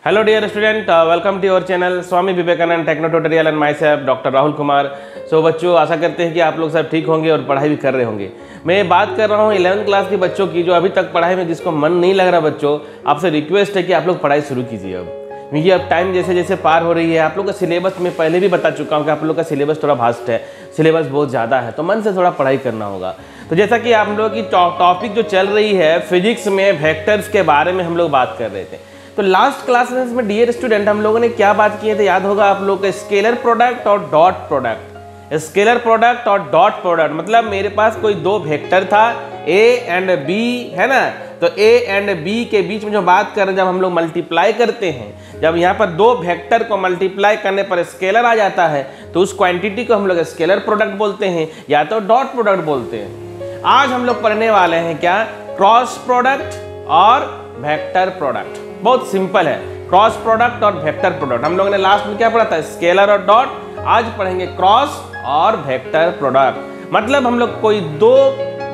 Hello dear student, welcome to your channel Swami Vivekananda techno tutorial and myself doctor Rahul Kumar. So बच्चों, आशा करते हैं कि आप लोग सब ठीक होंगे और पढ़ाई भी कर रहे होंगे। मैं बात कर रहा हूँ 11th क्लास के बच्चों की, जो अभी तक पढ़ाई में जिसको मन नहीं लग रहा। बच्चों, आपसे रिक्वेस्ट है कि आप लोग पढ़ाई शुरू कीजिए अब, क्योंकि अब टाइम जैसे जैसे पार हो रही है। आप लोग का सिलेबस मैं पहले भी बता चुका हूँ कि आप लोग का सिलेबस थोड़ा वास्ट है, सिलेबस बहुत ज़्यादा है, तो मन से थोड़ा पढ़ाई करना होगा। तो जैसा कि आप लोगों की टॉपिक जो चल रही है फिजिक्स में वेक्टर्स के बारे में हम लोग बात कर रहे थे। तो लास्ट क्लासेस में डियर स्टूडेंट हम लोगों ने क्या बात किए थे, याद होगा आप लोग का, स्केलर प्रोडक्ट और डॉट प्रोडक्ट। स्केलर प्रोडक्ट और डॉट प्रोडक्ट मतलब मेरे पास कोई दो वेक्टर था a एंड b, है ना। तो a एंड b के बीच में जो बात कर रहे हैं, जब हम लोग मल्टीप्लाई करते हैं, जब यहाँ पर दो वेक्टर को मल्टीप्लाई करने पर स्केलर आ जाता है, तो उस क्वांटिटी को हम लोग स्केलर प्रोडक्ट बोलते हैं या तो डॉट प्रोडक्ट बोलते हैं। आज हम लोग पढ़ने वाले हैं क्या, क्रॉस प्रोडक्ट और वेक्टर प्रोडक्ट। बहुत सिंपल है, क्रॉस प्रोडक्ट और वेक्टर प्रोडक्ट। हम लोगों ने लास्ट में क्या पढ़ा था, स्केलर और डॉट। आज पढ़ेंगे क्रॉस और वेक्टर प्रोडक्ट। मतलब हम लोग कोई दो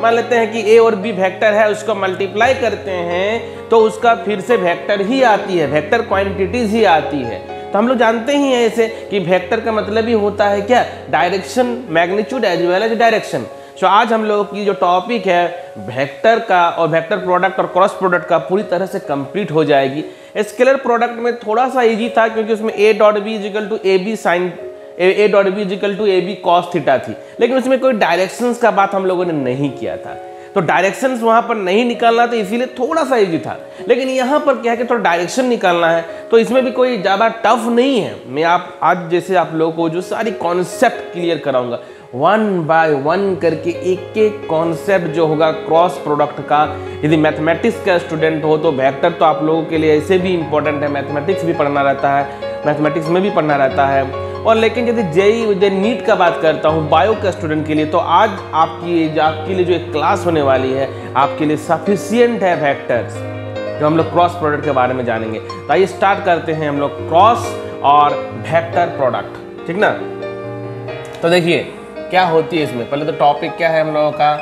मान लेते हैं कि ए और बी वेक्टर है, उसको मल्टीप्लाई करते हैं तो उसका फिर से वेक्टर ही आती है, वेक्टर क्वांटिटीज ही आती है। तो हम लोग जानते ही हैं ऐसे कि वेक्टर का मतलब ही होता है क्या, direction, magnitude as well as direction. तो आज हम लोगों की जो टॉपिक है वेक्टर का और वेक्टर प्रोडक्ट और क्रॉस प्रोडक्ट का पूरी तरह से कंप्लीट हो जाएगी। स्केलर प्रोडक्ट में थोड़ा सा इजी था, क्योंकि उसमें a dot B is equal to A B sine a dot B is equal to A B cos theta थी, लेकिन उसमें कोई डायरेक्शंस का बात हम लोगों ने नहीं किया था। तो डायरेक्शंस वहां पर नहीं निकालना, तो इसीलिए थोड़ा सा इजी था। लेकिन यहाँ पर क्या है कि थोड़ा डायरेक्शन निकालना है, तो इसमें भी कोई ज़्यादा टफ नहीं है। मैं आज जैसे आप लोगों को जो सारी कॉन्सेप्ट क्लियर कराऊंगा, वन बाय वन करके एक एक कॉन्सेप्ट जो होगा क्रॉस प्रोडक्ट का। यदि मैथमेटिक्स का स्टूडेंट हो तो वेक्टर तो आप लोगों के लिए ऐसे भी इंपॉर्टेंट है, मैथमेटिक्स भी पढ़ना रहता है, मैथमेटिक्स में भी पढ़ना रहता है। और लेकिन यदि जेईई नीट का बात करता हूँ बायो के स्टूडेंट के लिए, तो आज आपके लिए जो एक क्लास होने वाली है आपके लिए सफिशियंट है वेक्टर्स, जो हम लोग क्रॉस प्रोडक्ट के बारे में जानेंगे। तो आइए स्टार्ट करते हैं हम लोग क्रॉस और वेक्टर प्रोडक्ट, ठीक ना। तो देखिए क्या होती है इसमें, पहले तो टॉपिक क्या है हम लोगों का,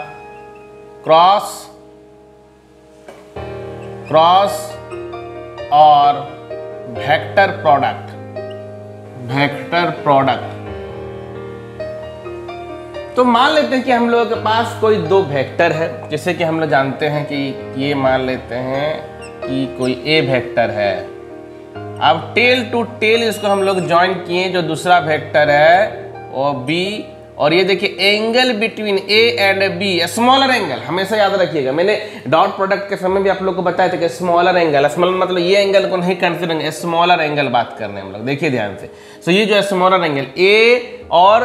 क्रॉस और वेक्टर प्रोडक्ट। तो मान लेते हैं कि हम लोगों के पास कोई दो वेक्टर है, जैसे कि हम लोग जानते हैं कि ये मान लेते हैं कि कोई ए वेक्टर है। अब टेल टू टेल इसको हम लोग ज्वाइन किए, जो दूसरा वेक्टर है वो बी, और ये देखिए angle between A and B, smaller angle, हमेशा याद रखिएगा। मैंने डॉट प्रोडक्ट के समय भी आप लोग को बताया था कि स्मॉलर एंगल, स्मॉलर मतलब ये एंगल को नहीं कंसीडर, स्मॉलर एंगल बात कर रहे हैं हम लोग, देखिए ध्यान से। सो ये जो है स्मॉलर एंगल, ए और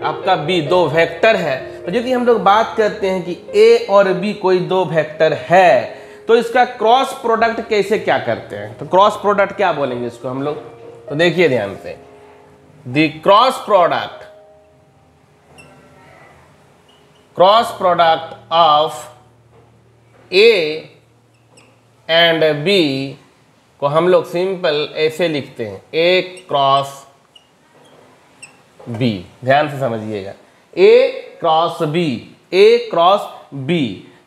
आपका बी दो वेक्टर है। तो यदि हम लोग बात करते हैं कि ए और बी कोई दो वेक्टर है, तो इसका क्रॉस प्रोडक्ट कैसे क्या करते हैं, तो क्रॉस प्रोडक्ट क्या बोलेंगे इसको हम लोग, तो देखिए ध्यान से, the cross product of A and B को हम लोग सिंपल ऐसे लिखते हैं, ए क्रॉस बी। ध्यान से समझिएगा, ए क्रॉस बी।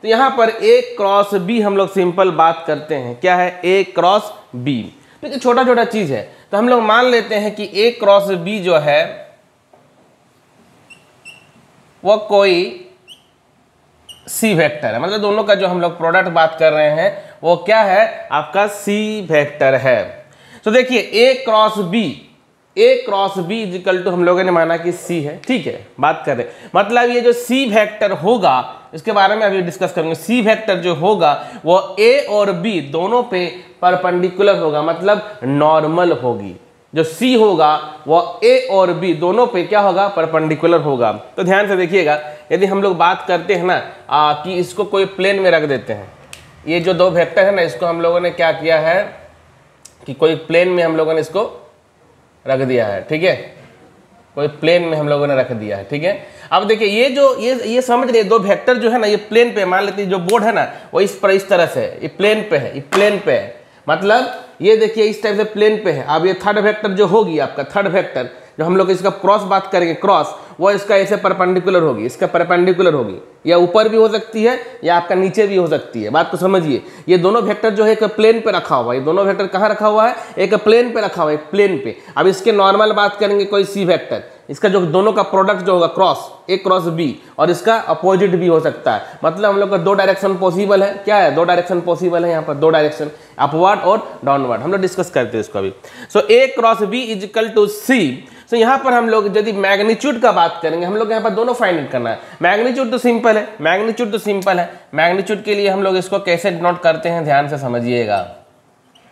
तो यहां पर ए क्रॉस बी हम लोग सिंपल बात करते हैं, क्या है, ए क्रॉस बी। देखिए छोटा छोटा चीज है, तो हम लोग मान लेते हैं कि ए क्रॉस बी जो है वो कोई सी वेक्टर है, मतलब दोनों का जो हम लोग प्रोडक्ट बात कर रहे हैं वो क्या है, आपका सी वेक्टर है। तो देखिए A cross B equal to हम लोगों ने माना कि सी है, ठीक है, बात कर रहे हैं। मतलब ये जो सी वेक्टर होगा, इसके बारे में अभी डिस्कस करेंगे। सी वेक्टर जो होगा वो ए और बी दोनों पे परपेंडिकुलर होगा, मतलब नॉर्मल होगी। जो सी होगा वो ए और बी दोनों पे क्या होगा, परपेंडिकुलर होगा। तो ध्यान से देखिएगा, यदि हम लोग बात करते हैं ना कि इसको कोई प्लेन में रख देते हैं, ये जो दो वेक्टर है ना, इसको हम लोगों ने क्या किया है कि कोई प्लेन में हम लोगों ने इसको रख दिया है, ठीक है, कोई प्लेन में हम लोगों ने रख दिया है, ठीक है। अब देखिए ये जो ये समझ रहे, दो वेक्टर जो है ना, ये प्लेन पे, मान लेते हैं जो बोर्ड है ना वो इस तरह से है, ये प्लेन पे है, ये प्लेन पे है, मतलब ये देखिए इस टाइप से प्लेन पे है। अब ये थर्ड वेक्टर जो होगी आपका, थर्ड वेक्टर जो हम लोग इसका क्रॉस बात करेंगे, क्रॉस वो इसका ऐसे परपेंडिकुलर होगी, इसका परपेंडिकुलर होगी, या ऊपर भी हो सकती है या आपका नीचे भी हो सकती है। बात को समझिए, ये दोनों वेक्टर जो है एक प्लेन पे रखा हुआ है, ये दोनों वेक्टर कहाँ रखा हुआ है, एक प्लेन पे रखा हुआ है, प्लेन पे। अब इसके नॉर्मल बात करेंगे कोई सी वेक्टर, इसका जो दोनों का प्रोडक्ट जो होगा क्रॉस ए क्रॉस बी, और इसका अपोजिट भी हो सकता है। मतलब हम लोग का दो डायरेक्शन पॉसिबल है। क्या है, दो डायरेक्शन पॉसिबल है यहाँ पर, दो डायरेक्शन, अपवर्ड और डाउनवर्ड। हम लोग डिस्कस करते हैं इसको अभी। So A cross B is equal to C. So यहाँ पर हम लोग यदि मैग्नीट्यूड का बात करेंगे, हम लोग यहाँ पर दोनों फाइंड आउट करना है। मैग्नीट्यूड तो सिंपल है, मैग्नीट्यूड तो सिंपल है। मैग्नीट्यूड के लिए हम लोग इसको कैसे नोट करते हैं, ध्यान से समझिएगा।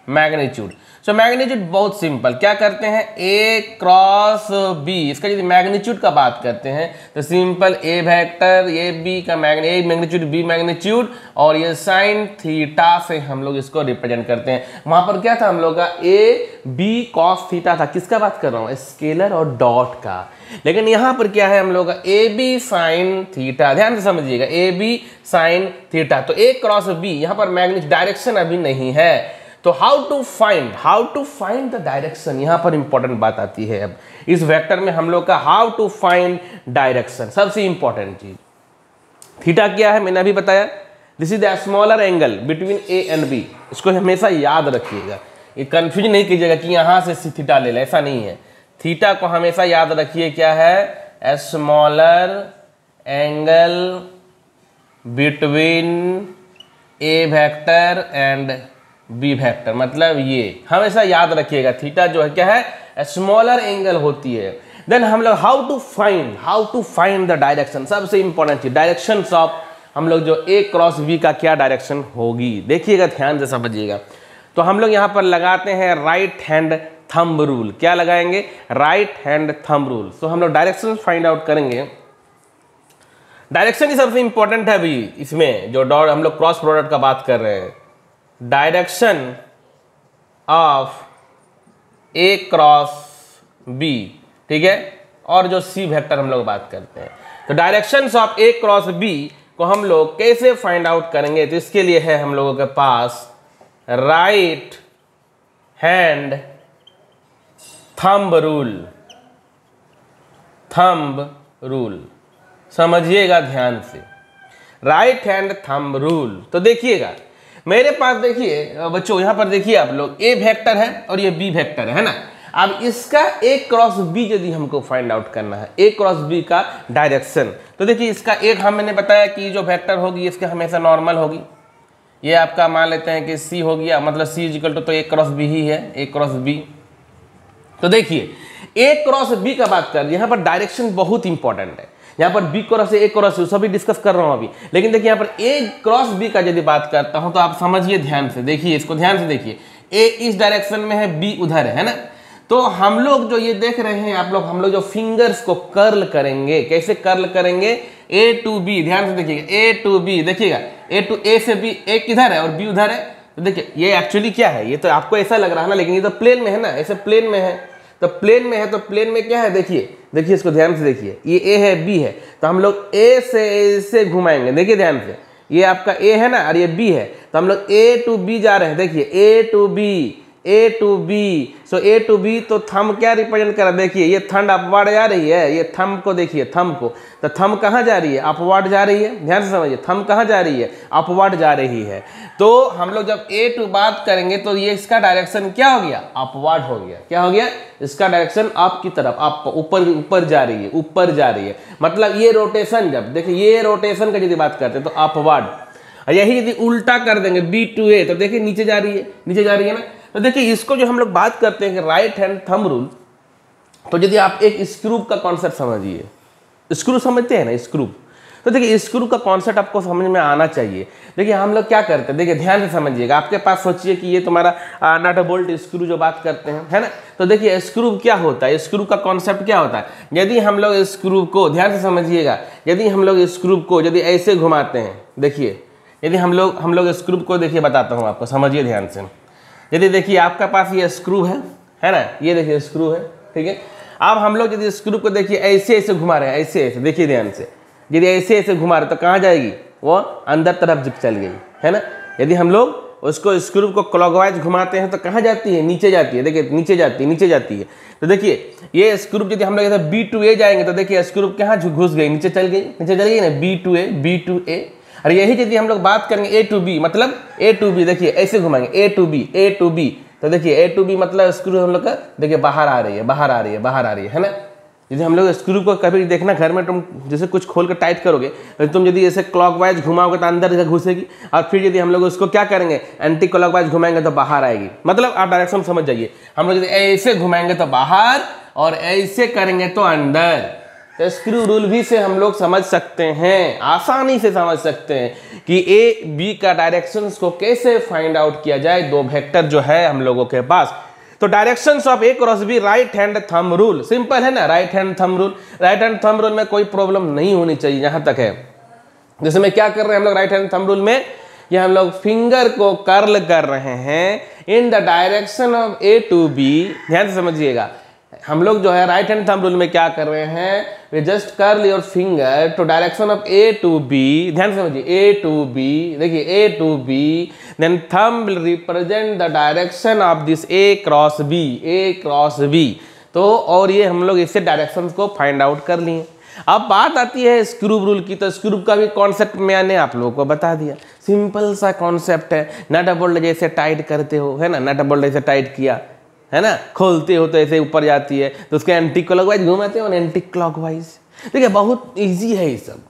मैग्नीट्यूड, सो मैग्नीट्यूड बहुत सिंपल, क्या करते हैं, ए क्रॉस बी, इसका यदि मैग्नीट्यूड का बात करते हैं तो simple A vector, A B का मैग्नीट्यूड, बी मैग्नीट्यूड, और ये साइन थीटा से हम लोग इसको रिप्रेजेंट करते हैं। वहां पर क्या था हम लोग का, ए बी कॉस थीटा था। किसका बात कर रहा हूँ, स्केलर और डॉट का। लेकिन यहाँ पर क्या है हम लोग का, ए बी साइन थीटा, ध्यान से समझिएगा, ए बी साइन थीटा। तो ए क्रॉस बी, यहाँ पर मैग्नीट्यूड, डायरेक्शन अभी नहीं है, तो how to find the direction, यहां पर इंपॉर्टेंट बात आती है। अब इस वेक्टर में हम लोग का हाउ टू फाइंड डायरेक्शन, सबसे इंपॉर्टेंट चीज। थीटा क्या है मैंने अभी बताया, this is the smaller angle between A and B. इसको हमेशा याद रखिएगा, ये कंफ्यूज नहीं कीजिएगा कि यहां से थीटा ले ले, ऐसा नहीं है। थीटा को हमेशा याद रखिए, क्या है, smaller angle between A vector and B vector, मतलब ये हमेशा याद रखिएगा। थीटा जो है क्या है, स्मॉलर एंगल होती है। देन हम लोग how to find the direction, सबसे इंपॉर्टेंट चीज, डायरेक्शन ऑफ हम लोग जो ए क्रॉस बी का क्या डायरेक्शन होगी, देखिएगा, ध्यान से समझिएगा। तो हम लोग यहाँ पर लगाते हैं राइट हैंड थंब रूल। क्या लगाएंगे, राइट हैंड थंब रूल। तो हम लोग डायरेक्शन फाइंड आउट करेंगे। डायरेक्शन ही सबसे इंपॉर्टेंट है अभी इसमें, जो डॉट हम लोग क्रॉस प्रोडक्ट का बात कर रहे हैं। Direction of A cross B, ठीक है, और जो सी वेक्टर हम लोग बात करते हैं। तो direction of A cross B को हम लोग कैसे फाइंड आउट करेंगे, तो इसके लिए है हम लोगों के पास राइट हैंड थंब रूल। समझिएगा ध्यान से, राइट हैंड थंब रूल। तो देखिएगा मेरे पास, देखिए बच्चों यहाँ पर देखिए आप लोग, ए वेक्टर है और ये बी वेक्टर है ना। अब इसका ए क्रॉस बी यदि हमको फाइंड आउट करना है, ए क्रॉस बी का डायरेक्शन, तो देखिए इसका एक मैंने बताया कि जो वेक्टर होगी इसके हमेशा नॉर्मल होगी। ये आपका मान लेते हैं कि सी हो गया, मतलब सी इक्वल तो ए क्रॉस बी ही है, ए क्रॉस बी। तो देखिए ए क्रॉस बी का बात कर, यहाँ पर डायरेक्शन बहुत इंपॉर्टेंट है। यहाँ पर बी क्रॉस ए क्रॉस सभी डिस्कस कर रहा हूँ अभी, लेकिन देखिए यहाँ पर ए क्रॉस बी का यदि बात करता हूँ तो आप समझिए ध्यान से, देखिए इसको ध्यान से देखिए, ए इस डायरेक्शन में है, बी उधर है ना। तो हम लोग जो ये देख रहे हैं आप लोग, हम लोग जो फिंगर्स को कर्ल करेंगे, कैसे कर्ल करेंगे, ए टू बी, ध्यान से देखिएगा, ए टू बी, देखिएगा ए टू ए से बी, ए किधर है और बी उधर है। तो देखिए ये एक्चुअली क्या है, ये तो आपको ऐसा लग रहा है ना, लेकिन ये तो प्लेन में है ना, ऐसे प्लेन में है, तो प्लेन में है, तो प्लेन में क्या है, देखिए इसको ध्यान से देखिए, ये ए है बी है, तो हम लोग ए से घुमाएंगे, देखिए ध्यान से, ये आपका ए है ना और ये बी है, तो हम लोग ए टू बी जा रहे हैं, देखिए A to B, A to B. So A to B, तो थंब क्या रिप्रेजेंट कर रहा है, देखिए ये थंब अपवर्ड जा रही है, ये थंब को देखिए, थंब को, तो थंब कहाँ जा रही है, अपवर्ड जा रही है, ध्यान से समझिए, थंब कहाँ जा रही है, अपवर्ड जा रही है। तो हम लोग जब ए टू बात करेंगे तो ये इसका डायरेक्शन क्या हो गया, अपवर्ड हो गया। क्या हो गया, इसका डायरेक्शन अप की तरफ, अप, ऊपर जा रही है, ऊपर जा रही है। मतलब ये रोटेशन, जब देखिए ये रोटेशन का यदि बात करते हैं तो अपवर्ड। यही यदि उल्टा कर देंगे बी टू ए, तो देखिए नीचे जा रही है, नीचे जा रही है ना। तो देखिए इसको जो हम लोग बात करते हैं कि राइट हैंड थंब रूल, तो यदि आप एक स्क्रू का कॉन्सेप्ट समझिए, स्क्रू समझते हैं ना, स्क्रू, तो देखिए स्क्रू का कॉन्सेप्ट आपको समझ में आना चाहिए। देखिए हम लोग क्या करते हैं, देखिए ध्यान से समझिएगा, आपके पास सोचिए कि ये तुम्हारा नट बोल्ट स्क्रू जो बात करते हैं, है ना। तो देखिए स्क्रू क्या होता है, स्क्रू का कॉन्सेप्ट क्या होता है, यदि हम लोग स्क्रू को, ध्यान से समझिएगा, यदि हम लोग स्क्रू को यदि ऐसे घुमाते हैं, देखिए यदि हम लोग स्क्रू को, देखिए बताता हूँ आपको, समझिए ध्यान से। यदि देखिए आपका पास ये स्क्रू है ना, ये देखिए स्क्रू है, ठीक है। अब हम लोग यदि स्क्रू को देखिए ऐसे घुमा रहे हैं, ऐसे, देखिए ध्यान से, यदि ऐसे घुमा रहे तो कहाँ जाएगी, वो अंदर तरफ चल गई, है ना। यदि हम लोग उसको स्क्रू को क्लॉकवाइज घुमाते हैं तो कहाँ जाती है, नीचे जाती है। देखिए नीचे जाती है, नीचे जाती है। तो देखिए ये स्क्रू यदि हम लोग ऐसे बी टू ए जाएंगे तो देखिए स्क्रू कहाँ घुस गई, नीचे चल गई, नीचे चल गई ना, बी टू ए। और यही यदि हम लोग बात करेंगे ए टू बी, मतलब ए टू बी, देखिए ऐसे घुमाएंगे ए टू बी, तो देखिए ए टू बी मतलब स्क्रू हम लोग का देखिए बाहर आ रही है, है ना। यदि हम लोग स्क्रू को कभी देखना घर में तुम जैसे कुछ खोल कर टाइट करोगे तो तुम यदि ऐसे क्लॉकवाइज घुमाओगे तो अंदर घुसेगी, और फिर यदि हम लोग उसको क्या करेंगे एंटी क्लॉकवाइज घुमाएंगे तो बाहर आएगी। मतलब आप डायरेक्शन समझ जाइए, हम लोग यदि ऐसे घुमाएंगे तो बाहर और ऐसे करेंगे तो अंदर। तो स्क्रू रूल भी से हम लोग समझ सकते हैं, आसानी से समझ सकते हैं कि ए बी का डायरेक्शन को कैसे फाइंड आउट किया जाए। दो वेक्टर जो है हम लोगों के पास, तो directions of A cross B right hand thumb rule, simple है ना, right hand thumb rule. Right hand thumb rule में कोई प्रॉब्लम नहीं होनी चाहिए जहां तक है। जैसे में क्या कर रहे हैं हम लोग राइट हैंड थंब रूल में, ये हम लोग फिंगर को कर्ल कर रहे हैं in the direction of A to B. ध्यान से समझिएगा, हम लोग जो है राइट हैंड थंब रूल में क्या कर रहे हैं, we just curl your finger to direction of A to B. ध्यान से समझिए, ए टू बी, देखिए A to B, then thumb will represent the direction of this A cross B. तो और ये हम लोग इससे डायरेक्शंस को फाइंड आउट कर लिए। अब बात आती है स्क्रू रूल की, तो स्क्रू का भी कॉन्सेप्ट मैंने आप लोगों को बता दिया। सिंपल सा कॉन्सेप्ट है, नट बोल्ट जैसे टाइट करते हो, है ना, नट बोल्ट जैसे टाइट किया है ना, खोलते हो तो ऐसे ऊपर जाती है, तो उसके एंटी क्लॉकवाइज घुमाते हो, एंटी क्लॉकवाइज। देखिए बहुत इजी है ये सब।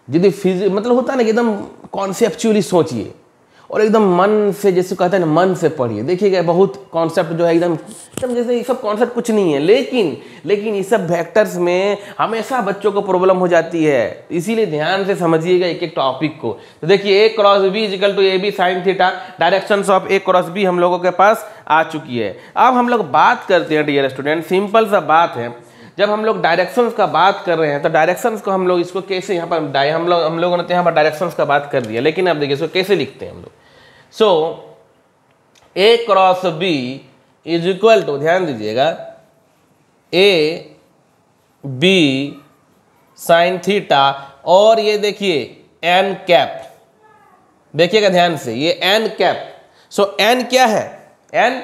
यदि मतलब होता है ना कि एकदम कॉन्सेप्चुअली सोचिए और एकदम मन से, जैसे कहते हैं ना, मन से पढ़िए। देखिएगा बहुत कॉन्सेप्ट जो है एकदम जैसे ये सब कॉन्सेप्ट कुछ नहीं है, लेकिन ये सब वेक्टर्स में हमेशा बच्चों को प्रॉब्लम हो जाती है, इसीलिए ध्यान से समझिएगा एक एक टॉपिक को। तो देखिए A cross B equal to A B sine theta, directions of A cross B हम लोगों के पास आ चुकी है। अब हम लोग बात करते हैं डियर स्टूडेंट, सिंपल सा बात है, जब हम लोग डायरेक्शंस का बात कर रहे हैं तो डायरेक्शंस को हम लोग इसको कैसे यहाँ पर हम लोगों ने यहाँ पर डायरेक्शंस का बात कर दिया, लेकिन अब देखिए इसको कैसे लिखते हैं हम लोग। So A cross B is equal to, ध्यान दीजिएगा, ए बी साइन थीटा, और ये देखिए एन कैप, देखिएगा ध्यान से, ये एन कैप। सो एन क्या है, N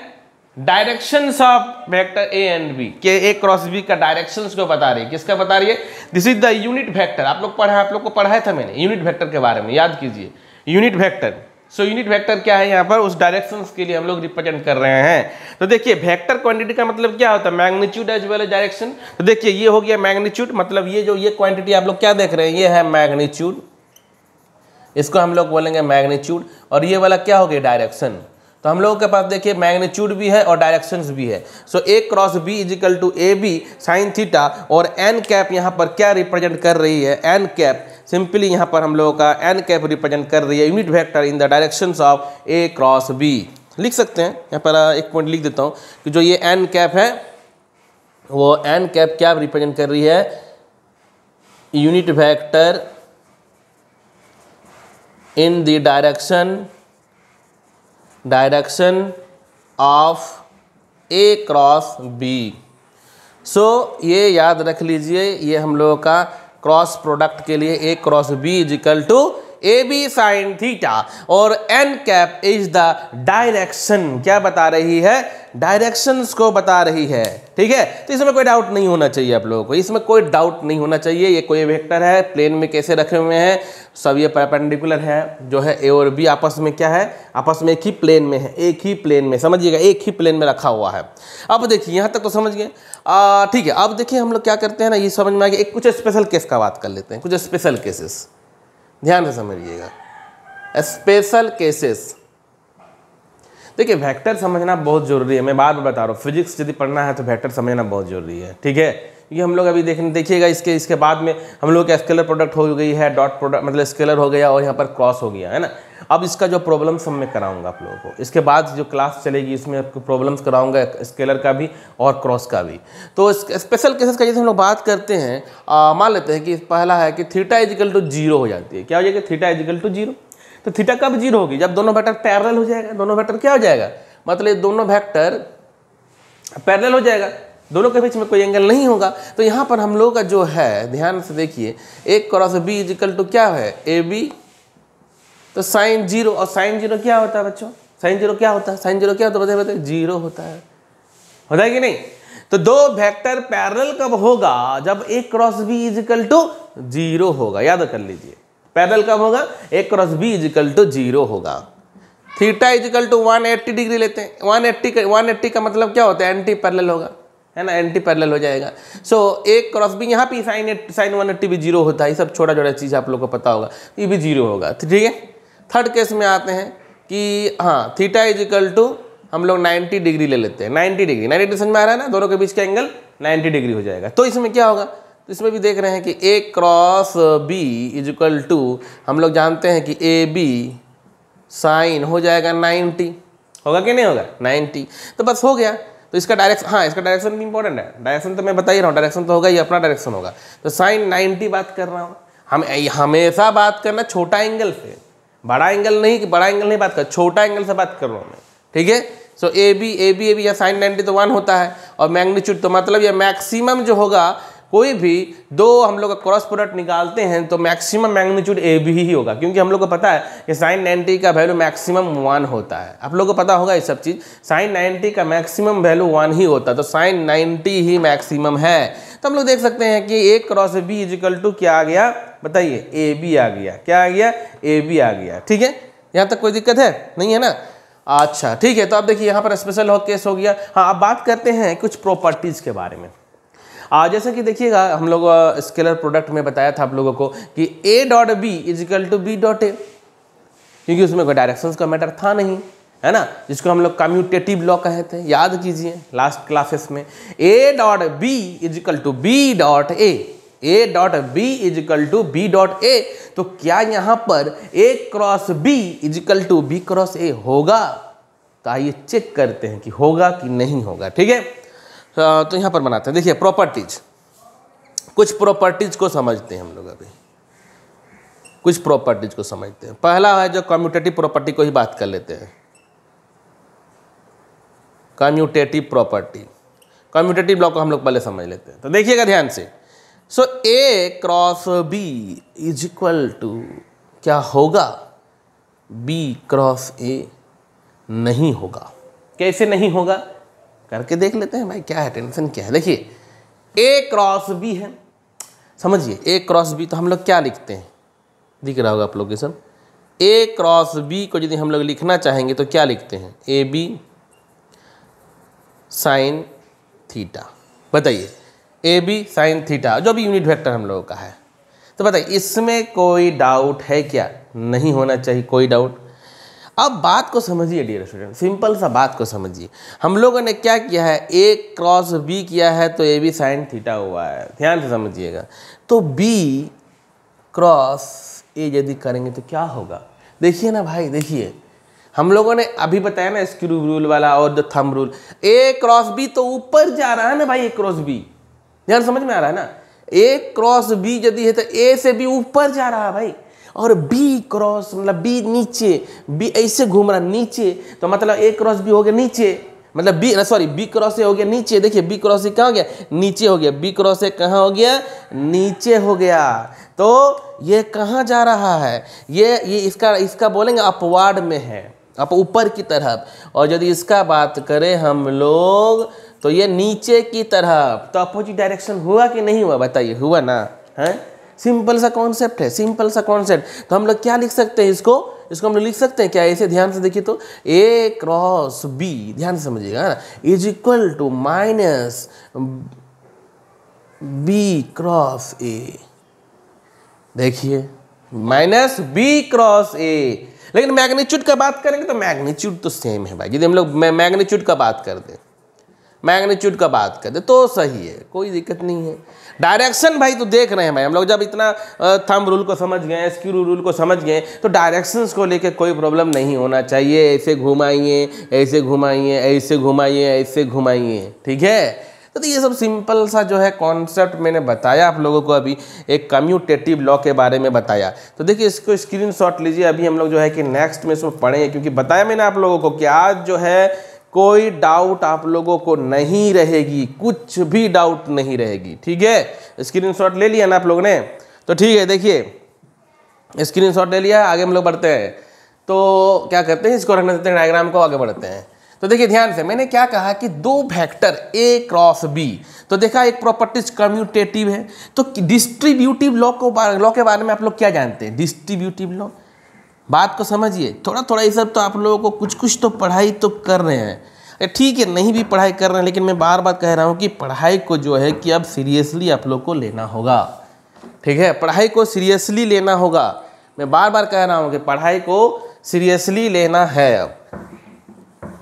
directions of vector A and B, के ए क्रॉस बी का डायरेक्शंस को बता रही है। किसका बता रही है, this is the unit vector. आप लोग को पढ़ाया था मैंने यूनिट वेक्टर के बारे में, याद कीजिए unit vector. So unit vector क्या है, यहाँ पर उस डायरेक्शंस के लिए हम लोग रिप्रेजेंट कर रहे हैं। तो देखिए वेक्टर क्वांटिटी का मतलब क्या होता है, magnitude as well as direction. तो देखिए ये हो गया मैग्नीट्यूड, मतलब ये क्वांटिटी आप लोग क्या देख रहे हैं, ये है मैग्नीट्यूड, इसको हम लोग बोलेंगे मैग्नीट्यूड, और ये वाला क्या हो गया डायरेक्शन। तो हम लोगों के पास देखिए मैग्नीट्यूड भी है और डायरेक्शंस भी है। So A cross B is equal to A B sine theta, और एन कैप यहाँ पर क्या रिप्रेजेंट कर रही है, एन कैप सिंपली यहाँ पर हम लोगों का एन कैप रिप्रेजेंट कर रही है unit vector in the directions of A cross B. लिख सकते हैं यहाँ पर, एक पॉइंट लिख देता हूँ कि जो ये एन कैप है वो एन कैप क्या रिप्रेजेंट कर रही है, unit vector in the direction of A cross B. So ये याद रख लीजिए, ये हम लोगों का क्रॉस प्रोडक्ट के लिए A cross B is equal to A B sine theta, और N cap is the direction, क्या बता रही है, डायरेक्शंस को बता रही है। ठीक है, तो इसमें कोई डाउट नहीं होना चाहिए आप लोगों को, इसमें कोई डाउट नहीं होना चाहिए। ये कोई वेक्टर है, प्लेन में कैसे रखे हुए हैं, सब ये परपेंडिकुलर है, जो है ए और बी आपस में क्या है, आपस में एक ही प्लेन में है, एक ही प्लेन में, समझिएगा एक ही प्लेन में रखा हुआ है। अब देखिए यहाँ तक तो समझ गए, ठीक है। अब देखिए हम लोग क्या करते हैं ना, ये समझ में आ गया, एक कुछ स्पेशल केस का बात कर लेते हैं, कुछ स्पेशल केसेस, ध्यान से समझिएगा, स्पेशल केसेस। देखिए वेक्टर समझना बहुत जरूरी है, मैं बार बार बता रहा हूँ, फिजिक्स यदि पढ़ना है तो वेक्टर समझना बहुत जरूरी है। ठीक है, ये हम लोग अभी देखिएगा इसके बाद में हम लोग का स्केलर प्रोडक्ट हो गई है, डॉट प्रोडक्ट मतलब स्केलर हो गया, और यहाँ पर क्रॉस हो गया है ना। अब इसका जो प्रॉब्लम्स मैं कराऊंगा आप लोगों को, इसके बाद जो क्लास चलेगी इसमें आपको प्रॉब्लम्स कराऊंगा स्केलर का भी और क्रॉस का भी। तो स्पेशल केसेस का जैसे हम लोग बात करते हैं, मान लेते हैं कि पहला है कि थीटा इजिकल टू 0 हो जाती है। क्या हो जाएगा, थीटा इजिकल टू 0। तो थीटा कब 0 होगी, जब दोनों वेक्टर पैरेलल हो जाएगा। दोनों वेक्टर क्या हो जाएगा, मतलब दोनों वेक्टर पैरेलल हो जाएगा, दोनों के बीच में कोई एंगल नहीं होगा। तो यहाँ पर हम लोग का जो है, ध्यान से देखिए, A cross B is equal to क्या है, ए बी तो साइन 0, और साइन 0 क्या होता है बच्चों? साइन 0 क्या होता है? साइन 0 क्या होता है? बताइए 0 होता है कि नहीं? तो दो वेक्टर पैरेलल कब होगा? जब A cross B is equal to 0 होगा। याद कर लीजिए, पैरेलल कब होगा? A cross B is equal to 0 होगा। थीटा इजिकल टू 180 डिग्री लेते हैं। 180 का मतलब क्या होता है? एंटी पैरेलल होगा, है ना, एंटी पैरेलल हो जाएगा। सो A क्रॉस B, यहाँ पे साइन 180 भी 0 होता है। ये सब छोटा छोटा चीज़ आप लोग को पता होगा, ये भी 0 होगा। ठीक है, थर्ड केस में आते हैं कि हाँ, थीटा इजिकल टू हम लोग 90 डिग्री ले लेते हैं। 90 डिग्री समझ में आ रहा है ना? दोनों के बीच का एंगल 90 डिग्री हो जाएगा। तो इसमें क्या होगा? तो इसमें भी देख रहे हैं कि A cross B is equal to हम लोग जानते हैं कि AB साइन हो जाएगा 90, होगा कि नहीं होगा? 90। तो बस हो गया। तो इसका डायरेक्शन, हाँ इसका डायरेक्शन भी इंपॉर्टेंट है। डायरेक्शन तो मैं बता ही रहा हूँ, डायरेक्शन तो होगा, ये अपना डायरेक्शन होगा। तो साइन 90 बात कर रहा हूँ। हम हमेशा बात करना छोटा एंगल से, बड़ा एंगल नहीं बात कर, छोटा एंगल से बात कर रहा हूँ मैं। ठीक है, सो AB या साइन 90 तो 1 होता है, और मैग्नीट्यूड तो मतलब ये मैक्सिमम जो होगा, कोई भी दो हम लोग का क्रॉस प्रोडक्ट निकालते हैं तो मैक्सिमम मैग्नीट्यूड AB ही होगा, क्योंकि हम लोग को पता है कि साइन 90 का वैल्यू मैक्सिमम 1 होता है। आप लोग को पता होगा ये सब चीज़, साइन 90 का मैक्सिमम वैल्यू 1 ही होता है, तो साइन 90 ही मैक्सिमम है। तो हम लोग देख सकते हैं कि A cross B is equal to क्या आ गया? बताइए, AB आ गया। क्या आ गया? AB आ गया। ठीक है, यहाँ तक कोई दिक्कत है? नहीं है ना? अच्छा ठीक है, तो अब देखिए यहाँ पर स्पेशल केस हो गया। हाँ, अब बात करते हैं कुछ प्रॉपर्टीज़ के बारे में। जैसे कि देखिएगा, हम लोग स्केलर प्रोडक्ट में बताया था आप लोगों को कि A dot B is equal to B dot A, क्योंकि उसमें कोई डायरेक्शंस का मैटर था नहीं, है ना, जिसको हम लोग कम्यूटेटिव लॉ कहते हैं। याद कीजिए लास्ट क्लासेस में, A dot B is equal to B dot A, A dot B is equal to B dot A। तो क्या यहाँ पर A cross B is equal to B cross A होगा? तो आइए चेक करते हैं कि होगा कि नहीं होगा। ठीक है, तो यहाँ पर बनाते हैं। देखिए प्रॉपर्टीज, कुछ प्रॉपर्टीज को समझते हैं हम लोग। अभी कुछ प्रॉपर्टीज को समझते हैं। पहला है जो कम्यूटेटिव प्रॉपर्टी को ही बात कर लेते हैं। कम्यूटेटिव प्रॉपर्टी, कम्यूटेटिव लॉ को हम लोग पहले समझ लेते हैं। तो देखिएगा ध्यान से, so A cross B is equal to क्या होगा? B क्रॉस A नहीं होगा। कैसे नहीं होगा? करके देख लेते हैं भाई, क्या है, टेंशन क्या है। देखिए A क्रॉस B है, समझिए A क्रॉस B, तो हम लोग क्या लिखते हैं? दिख रहा होगा आप लोग के सब। A क्रॉस B को यदि हम लोग लिखना चाहेंगे तो क्या लिखते हैं? AB sine theta. बताइए, AB साइन थीटा, जो भी यूनिट वेक्टर हम लोगों का है। तो बताइए, इसमें कोई डाउट है क्या? नहीं होना चाहिए कोई डाउट। अब बात को समझिए डियर स्टूडेंट, सिंपल सा बात को समझिए। हम लोगों ने क्या किया है? A क्रॉस B किया है तो AB साइन थीटा हुआ है। ध्यान से समझिएगा। तो B क्रॉस A यदि करेंगे तो क्या होगा? देखिए ना भाई, देखिए हम लोगों ने अभी बताया ना स्क्रू रूल वाला और the thumb rule. A cross B तो ऊपर जा रहा है ना भाई, A क्रॉस B। ध्यान समझ में आ रहा है ना? A क्रॉस B यदि है तो A से B ऊपर जा रहा है भाई, और B क्रॉस मतलब B नीचे, B ऐसे घूम रहा नीचे, तो मतलब A क्रॉस B हो गया नीचे, मतलब B क्रॉस A हो गया नीचे। देखिए B क्रॉस A कहाँ हो गया? नीचे हो गया। B क्रॉस A कहाँ हो गया? नीचे हो गया। तो ये कहाँ जा रहा है? ये इसका बोलेंगे अपवार्ड में है, अब ऊपर की तरफ। और यदि इसका बात करें हम लोग तो ये नीचे की तरफ। तो अपोजिट डायरेक्शन हुआ कि नहीं हुआ? बताइए, हुआ ना? है, सिंपल सा कॉन्सेप्ट है, सिंपल सा कॉन्सेप्ट। तो हम लोग क्या लिख सकते हैं? इसको हम लोग लिख सकते हैं क्या ऐसे? ध्यान से देखिए तो, A क्रॉस B, ध्यान से समझिएगा ना, is equal to minus B cross A। देखिए माइनस B क्रॉस A। लेकिन मैग्नीट्यूड का बात करेंगे तो मैग्नीट्यूड तो सेम है भाई। यदि हम लोग मैग्नीट्यूड का बात कर दें, मैग्नीट्यूड का बात कर दे तो सही है, कोई दिक्कत नहीं है। डायरेक्शन भाई तो देख रहे हैं भाई, हम लोग जब इतना थंब रूल को समझ गए, स्क्रू रूल को समझ गए, तो डायरेक्शंस को लेके कोई प्रॉब्लम नहीं होना चाहिए। ऐसे घुमाइए, ऐसे घुमाइए, ऐसे घुमाइए, ऐसे घुमाइए, ठीक है। तो ये सब सिंपल सा जो है कॉन्सेप्ट मैंने बताया आप लोगों को। अभी एक कम्यूटेटिव लॉ के बारे में बताया। तो देखिए इसको स्क्रीनशॉट लीजिए। अभी हम लोग जो है कि नेक्स्ट में इसमें पढ़ेंगे, क्योंकि बताया मैंने आप लोगों को कि आज जो है कोई डाउट आप लोगों को नहीं रहेगी, कुछ भी डाउट नहीं रहेगी, ठीक है। स्क्रीनशॉट ले लिया ना आप लोगों ने? तो ठीक है, देखिए स्क्रीनशॉट ले लिया, आगे हम लोग बढ़ते हैं। तो क्या करते हैं, इसको रखने देते हैं, डायग्राम को आगे बढ़ते हैं। तो देखिए ध्यान से, मैंने क्या कहा कि दो वेक्टर A क्रॉस B, तो देखा एक प्रॉपर्टीज कम्यूटेटिव है। तो डिस्ट्रीब्यूटिव लॉ के बारे में आप लोग क्या जानते हैं, डिस्ट्रीब्यूटिव लॉ, बात को समझिए थोड़ा थोड़ा। ये सब तो आप लोगों को कुछ तो पढ़ाई तो कर रहे हैं, ठीक है, नहीं भी पढ़ाई कर रहे हैं, लेकिन मैं बार बार कह रहा हूँ कि पढ़ाई को जो है कि अब सीरियसली आप लोग को लेना होगा, ठीक है, पढ़ाई को सीरियसली लेना होगा। मैं बार बार कह रहा हूँ कि पढ़ाई को सीरियसली लेना है। अब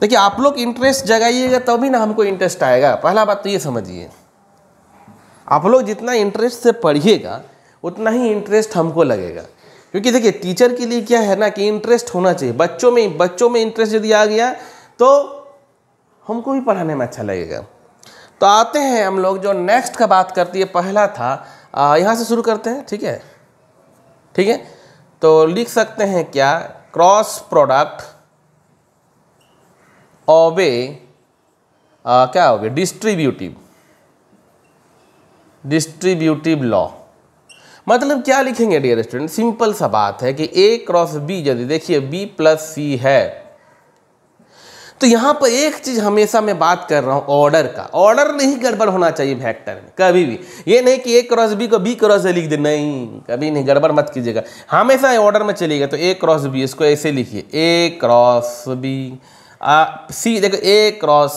देखिए आप लोग इंटरेस्ट जगाइएगा तभी ना हमको इंटरेस्ट आएगा, पहला बात तो ये समझिए। आप लोग जितना इंटरेस्ट से पढ़िएगा उतना ही इंटरेस्ट हमको लगेगा, क्योंकि देखिए टीचर के लिए क्या है ना कि इंटरेस्ट होना चाहिए। बच्चों में इंटरेस्ट यदि आ गया तो हमको भी पढ़ाने में अच्छा लगेगा। तो आते हैं हम लोग जो नेक्स्ट का बात करती है, पहला था यहाँ से शुरू करते हैं, ठीक है, ठीक है। तो लिख सकते हैं क्या, क्रॉस प्रोडक्ट ऑफ क्या हो गया, डिस्ट्रीब्यूटिव लॉ। मतलब क्या लिखेंगे डियर स्टूडेंट, सिंपल सा बात है कि A क्रॉस B, यदि देखिए B प्लस C है, तो यहां पर एक चीज हमेशा मैं बात कर रहा हूं, ऑर्डर का। ऑर्डर नहीं गड़बड़ होना चाहिए वेक्टर में कभी भी। ये नहीं कि A क्रॉस B को B क्रॉस से लिख दे, नहीं, कभी नहीं, गड़बड़ मत कीजिएगा, हमेशा ऑर्डर में चलिएगा। तो A क्रॉस B, इसको ऐसे लिखिए, A क्रॉस B, C देखो A क्रॉस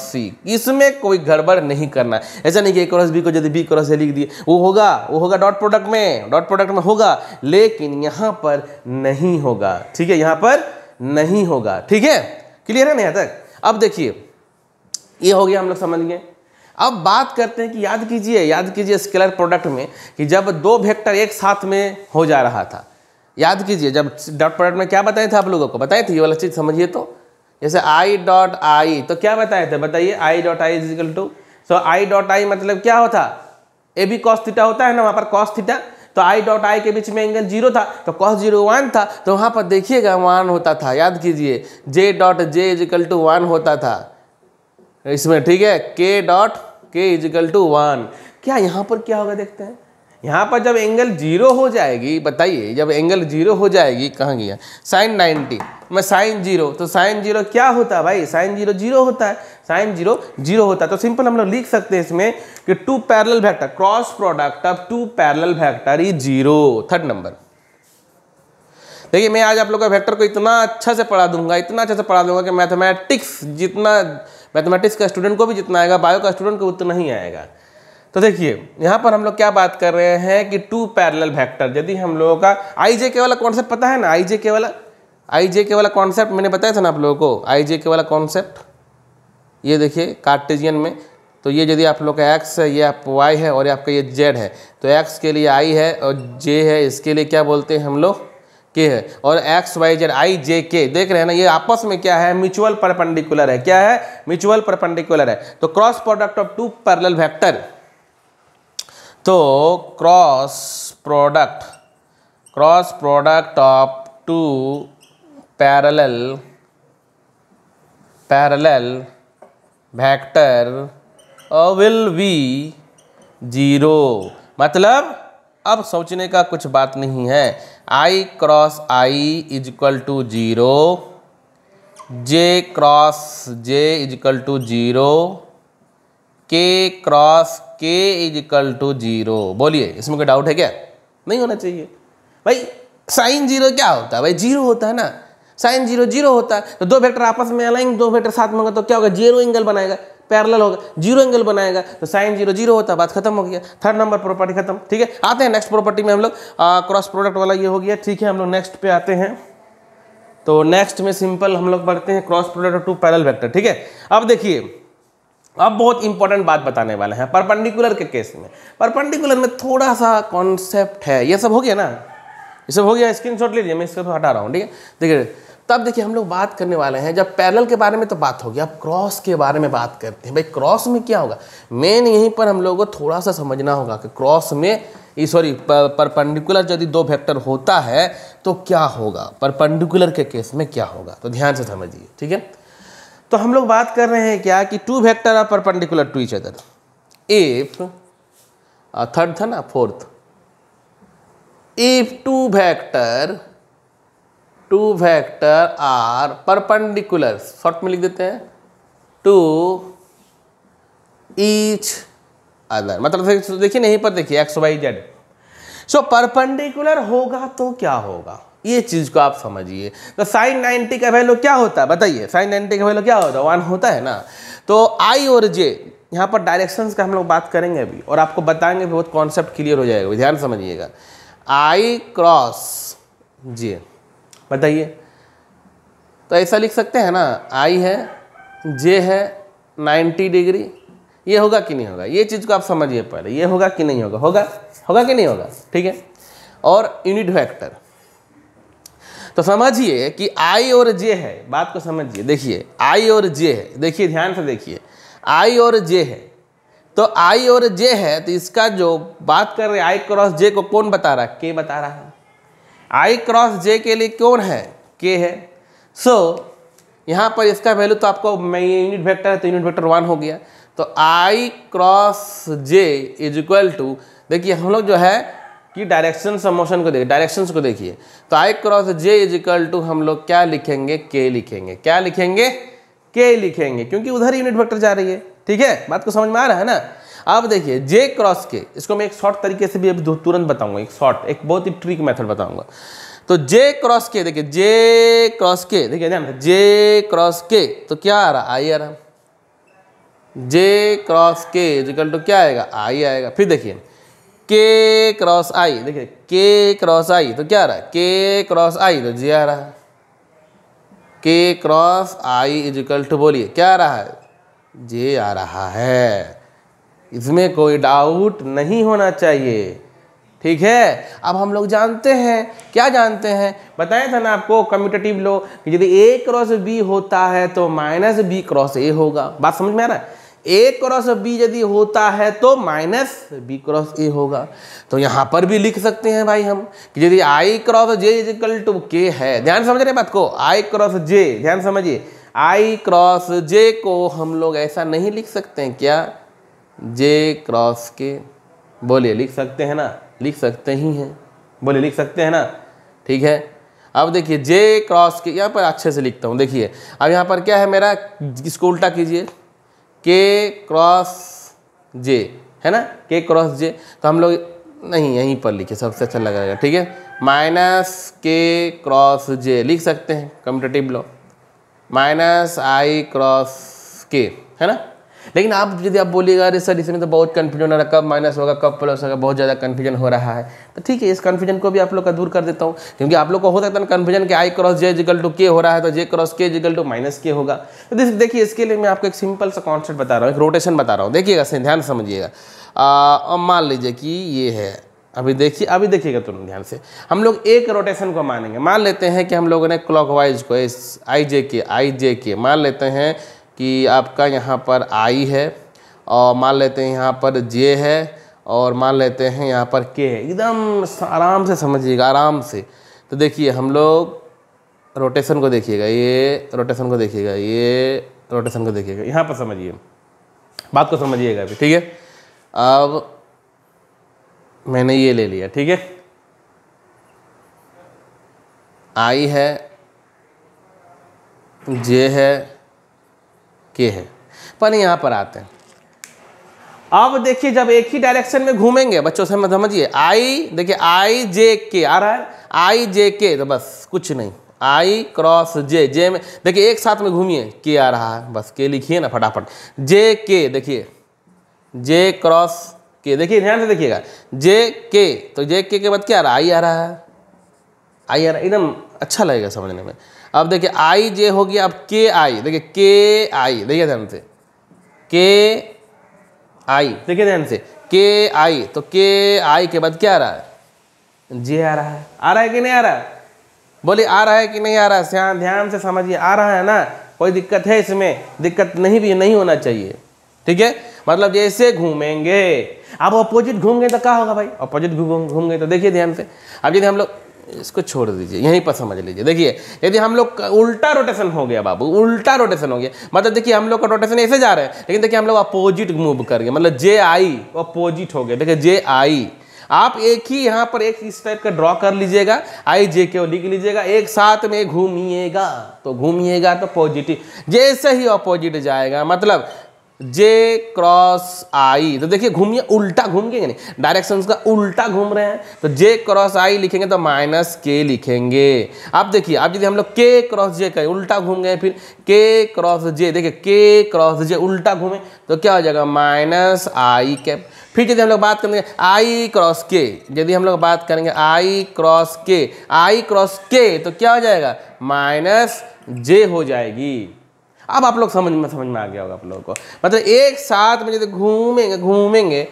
C, इसमें कोई गड़बड़ नहीं करना। ऐसा नहीं कि A क्रॉस B को यदि B क्रॉस से लिख दिए, वो होगा डॉट प्रोडक्ट में होगा, लेकिन यहाँ पर नहीं होगा, ठीक है, यहाँ पर नहीं होगा, ठीक है, क्लियर है ना यहाँ तक। अब देखिए ये हो गया, हम लोग समझ गए। अब बात करते हैं कि याद कीजिए स्केलर प्रोडक्ट में कि जब दो वेक्टर एक साथ में हो जा रहा था, याद कीजिए जब डॉट प्रोडक्ट में क्या बताए थे आप लोगों को, बताए थे, ये वाला चीज समझिए। तो जैसे I डॉट आई, तो क्या बताए थे, बताइए, I dot I is equal to, so I dot I मतलब क्या होता, AB cos थीटा होता है ना, वहाँ पर cos थीटा, तो I डॉट आई के बीच में एंगल 0 था, तो cos 0 1 था, तो वहाँ पर देखिएगा 1 होता था, याद कीजिए, J dot J is equal to 1 होता था इसमें, ठीक है, K dot K is equal to 1। क्या यहाँ पर क्या होगा, देखते हैं, यहाँ पर जब एंगल 0 हो जाएगी, बताइए जब एंगल 0 हो जाएगी, कहाँ गया साइन 90 में साइन 0, तो साइन 0 क्या होता है भाई, साइन 0 0 होता है, साइन 0 0 होता है। तो सिंपल हम लोग लिख सकते हैं इसमें कि two parallel vector, cross product of two parallel vector is 0। Third number, देखिए मैं आज आप लोग का वेक्टर को इतना अच्छा से पढ़ा दूंगा कि मैथमेटिक्स का स्टूडेंट को भी जितना आएगा, बायो का स्टूडेंट को उतना नहीं आएगा। तो देखिए यहाँ पर हम लोग क्या बात कर रहे हैं कि टू पैरेलल वेक्टर, यदि हम लोगों का IJ वाला कॉन्सेप्ट पता है ना, IJ वाला कॉन्सेप्ट मैंने बताया था ना आप लोगों को, IJ वाला कॉन्सेप्ट, ये देखिए कार्टेशियन में, तो ये यदि आप लोग का x है, ये आप y है, और आपका ये z है, तो x के लिए i है और j है, इसके लिए क्या बोलते हैं हम लोग, k है, और x y z i j k, देख रहे हैं ना, ये आपस में क्या है, म्यूचुअल परपेंडिकुलर है, क्या है, म्यूचुअल परपेंडिकुलर है। तो cross product of two parallel vector, तो cross product of two parallel vector will be 0। मतलब अब सोचने का कुछ बात नहीं है, I cross I is equal to 0, J cross J is equal to 0, K cross K is equal to 0। बोलिए इसमें कोई डाउट है क्या, नहीं होना चाहिए भाई। साइन 0 क्या होता है भाई, 0 होता है ना, साइन 0 0 होता है। तो दो वेक्टर आपस में अलाइन, दो वेक्टर साथ में होगा तो क्या होगा, 0 एंगल बनाएगा, पैरेलल होगा, 0 एंगल बनाएगा, तो साइन 0 0 होता है, बात खत्म हो गया। थर्ड नंबर प्रॉपर्टी खत्म, ठीक है। आते हैं नेक्स्ट प्रॉपर्टी में हम लोग, क्रॉस प्रोडक्ट वाला ये हो गया, ठीक है। हम लोग नेक्स्ट पे आते हैं, तो नेक्स्ट में सिंपल हम लोग पढ़ते हैं cross product of two parallel vector, ठीक है। अब देखिए, अब बहुत इंपॉर्टेंट बात बताने वाले हैं परपेंडिकुलर के केस में। परपेंडिकुलर में थोड़ा सा कॉन्सेप्ट है, ये सब हो गया ना, ये सब हो गया, स्क्रीनशॉट लीजिए, मैं इसको हटा रहा हूँ, ठीक है। देखिए तब देखिए हम लोग बात करने वाले हैं, जब पैरेलल के बारे में तो बात होगी, अब क्रॉस के बारे में बात करते हैं। भाई क्रॉस में क्या होगा, मेन यहीं पर हम लोगों को थोड़ा सा समझना होगा कि क्रॉस में, परपेंडिकुलर यदि दो वेक्टर होता है तो क्या होगा, परपेंडिकुलर के केस में क्या होगा, तो ध्यान से समझिए, ठीक है। तो हम लोग बात कर रहे हैं क्या कि two vector are perpendicular to each other if, third था ना, fourth, if two vector are perpendicular, short में लिख देते हैं, टू ईच अदर, मतलब देखिए नहीं पर देखिए X Y Z, so perpendicular होगा तो क्या होगा, ये चीज को आप समझिए। तो साइन 90 का वैल्यू क्या होता है बताइए, साइन 90 का वैल्यू क्या होता है, 1 होता है ना। तो आई और जे, यहाँ पर डायरेक्शंस का हम लोग बात करेंगे अभी और आपको बताएंगे, बहुत कॉन्सेप्ट क्लियर हो जाएगा, ध्यान समझिएगा। आई क्रॉस जे, बताइए, तो ऐसा लिख सकते हैं ना, आई है, जे है 90 डिग्री, ये होगा कि नहीं होगा, ये चीज़ को आप समझिए पहले, ये होगा कि नहीं होगा, होगा कि नहीं होगा, ठीक है। और यूनिट वेक्टर, तो समझिए कि आई और जे है, बात को समझिए, देखिए आई और जे है, देखिए ध्यान से देखिए, आई और जे है, तो आई और जे है, तो इसका जो बात कर रहे हैं आई क्रॉस जे को कौन बता रहा है, के बता रहा है, आई क्रॉस जे के लिए कौन है, के है। सो यहाँ पर इसका वैल्यू तो आपको, मैं ये यूनिट वेक्टर है तो यूनिट वेक्टर 1 हो गया, तो I cross J is equal to, देखिए हम लोग जो है कि डायरेक्शन ऑफ मोशन को देखिए, डायरेक्शंस को देखिए, तो I cross J is equal to हम लोग क्या लिखेंगे, के लिखेंगे, क्या लिखेंगे, के लिखेंगे, क्योंकि उधर यूनिट वेक्टर जा रही है, ठीक है, बात को समझ में आ रहा है ना। अब देखिए जे क्रॉस के, इसको मैं एक शॉर्ट तरीके से भी अभी तुरंत बताऊंगा, एक शॉर्ट, एक बहुत ही ट्रिक मेथड बताऊंगा। तो जे क्रॉस के, देखिए जे क्रॉस के, देखिए ध्यान, जे क्रॉस के तो क्या आ रहा, आई आ रहा, जे क्रॉस के इक्वल टू क्या आएगा, आई आएगा। फिर देखिए के क्रॉस आई, देखिए के क्रॉस आई तो क्या आ रहा है, के क्रॉस आई तो जे आ रहा है, K cross I is equal to, बोलिए क्या आ रहा है, जे आ रहा है, इसमें कोई डाउट नहीं होना चाहिए, ठीक है। अब हम लोग जानते हैं, क्या जानते हैं, बताया था ना आपको कम्यूटेटिव लॉ कि यदि ए क्रॉस बी होता है तो माइनस बी क्रॉस ए होगा, बात समझ में आ रहा है, ए क्रॉस बी यदि होता है तो माइनस बी क्रॉस ए होगा। तो यहाँ पर भी लिख सकते हैं भाई हम कि यदि I cross J is equal to K है, ध्यान समझ रहे बात को, आई क्रॉस जे, ध्यान समझिए, आई क्रॉस जे को हम लोग ऐसा नहीं लिख सकते हैं क्या, जे क्रॉस के, बोलिए लिख सकते हैं ना, लिख सकते ही हैं, बोलिए लिख सकते हैं ना, ठीक है। अब देखिए जे क्रॉस के, यहाँ पर अच्छे से लिखता हूँ, देखिए अब यहाँ पर क्या है मेरा, इसको उल्टा कीजिए, के क्रॉस जे है ना, के क्रॉस जे, तो हम लोग नहीं यहीं पर लिखे, सबसे अच्छा लगेगा, ठीक है, माइनस के क्रॉस जे लिख सकते हैं कम्यूटेटिव लॉ, माइनस आई क्रॉस के, है ना। लेकिन आप यदि आप बोलिएगा अरे सर इसमें तो बहुत कन्फ्यूजन हो रहा है, कब माइनस होगा कब प्लस होगा, बहुत ज़्यादा कन्फ्यूजन हो रहा है, तो ठीक है, इस कन्फ्यूजन को भी आप लोग का दूर कर देता हूँ, क्योंकि आप लोग को हो सकता है कन्फ्यूजन कि आई क्रॉस जे इक्वल टू के हो रहा है, तो जे क्रॉस के इक्वल टू माइनस के होगा। तो देखिए इसके लिए मैं आपको एक सिंपल सा कॉन्सेप्ट बता रहा हूँ, एक रोटेशन बता रहा हूँ, देखिएगा ध्यान समझिएगा। अब मान लीजिए कि ये है, अभी देखिएगा तुम ध्यान से, हम लोग एक रोटेशन को मानेंगे, मान लेते हैं कि हम लोगों ने क्लॉकवाइज को आई जे के मान लेते हैं कि आपका यहाँ पर आई है, और मान लेते हैं यहाँ पर जे है, और मान लेते हैं यहाँ पर के है, एकदम आराम से समझिएगा, आराम से। तो देखिए हम लोग रोटेशन को देखिएगा, ये रोटेशन को देखिएगा, ये रोटेशन को देखिएगा, यहाँ पर समझिए, बात को समझिएगा अभी, ठीक है। अब मैंने ये ले लिया, ठीक है, आई है, जे है, के है, पर यहाँ पर आते हैं। अब देखिए जब एक ही डायरेक्शन में घूमेंगे बच्चों से मत समझिए, आई देखिए आई जे के आ रहा है, आई जे के, तो बस कुछ नहीं, आई क्रॉस जे में देखिए एक साथ में घूमिए, के आ रहा है, बस के लिखिए ना फटाफट, जे के, देखिए जे क्रॉस के, देखिए ध्यान से देखिएगा, जे के, तो जे के बाद क्या आ रहा है, आई आ रहा है, आई आ रहा है, एकदम अच्छा लगेगा समझने में। अब देखिए आई जे हो गया, अब के आई, देखिए के आई, देखिए ध्यान से, के आई, देखिए ध्यान से, के आई, तो के आई के बाद क्या आ रहा है, जे आ रहा है, आ रहा है कि नहीं आ रहा है, बोलिए आ रहा है कि नहीं आ रहा है, ध्यान से समझिए, आ रहा है ना, कोई दिक्कत है इसमें, दिक्कत नहीं होना चाहिए, ठीक है। मतलब जैसे घूमेंगे, अब अपोजिट घूम गए तो क्या होगा भाई, अपोजिट घूम गए तो देखिए ध्यान से, अब यदि हम लोग इसको छोड़ दीजिए, यहीं पर समझ लीजिए, देखिए यदि हम लोग उल्टा रोटेशन हो गया बाबू, उल्टा रोटेशन हो गया, मतलब देखिए हम लोग का रोटेशन ऐसे जा रहे हैं, लेकिन देखिए हम लोग अपोजिट मूव कर गए, मतलब जे आई अपोजिट हो गया, देखिए जे आई, आप एक ही यहाँ पर एक इस टाइप का ड्रॉ कर लीजिएगा, आई जे के लिख लीजिएगा, एक साथ में घूमिएगा तो पॉजिटिव, जैसे ही ऑपोजिट जाएगा मतलब जे क्रॉस आई, तो देखिए घूमिए, उल्टा घूमेंगे नहीं, डायरेक्शंस का उल्टा घूम रहे हैं, तो जे क्रॉस आई लिखेंगे तो माइनस के लिखेंगे। अब देखिए, अब यदि हम लोग के क्रॉस जे करें, उल्टा घूम गए, फिर के क्रॉस जे, देखिए के क्रॉस जे उल्टा घूमे तो क्या हो जाएगा, माइनस आई कैप। फिर यदि हम लोग बात करेंगे आई क्रॉस के, यदि हम लोग बात करेंगे आई क्रॉस के तो क्या हो जाएगा, माइनस जे हो जाएगी। अब आप लोग समझ में आ गया होगा आप लोगों को, मतलब एक साथ में यदि घूमेंगे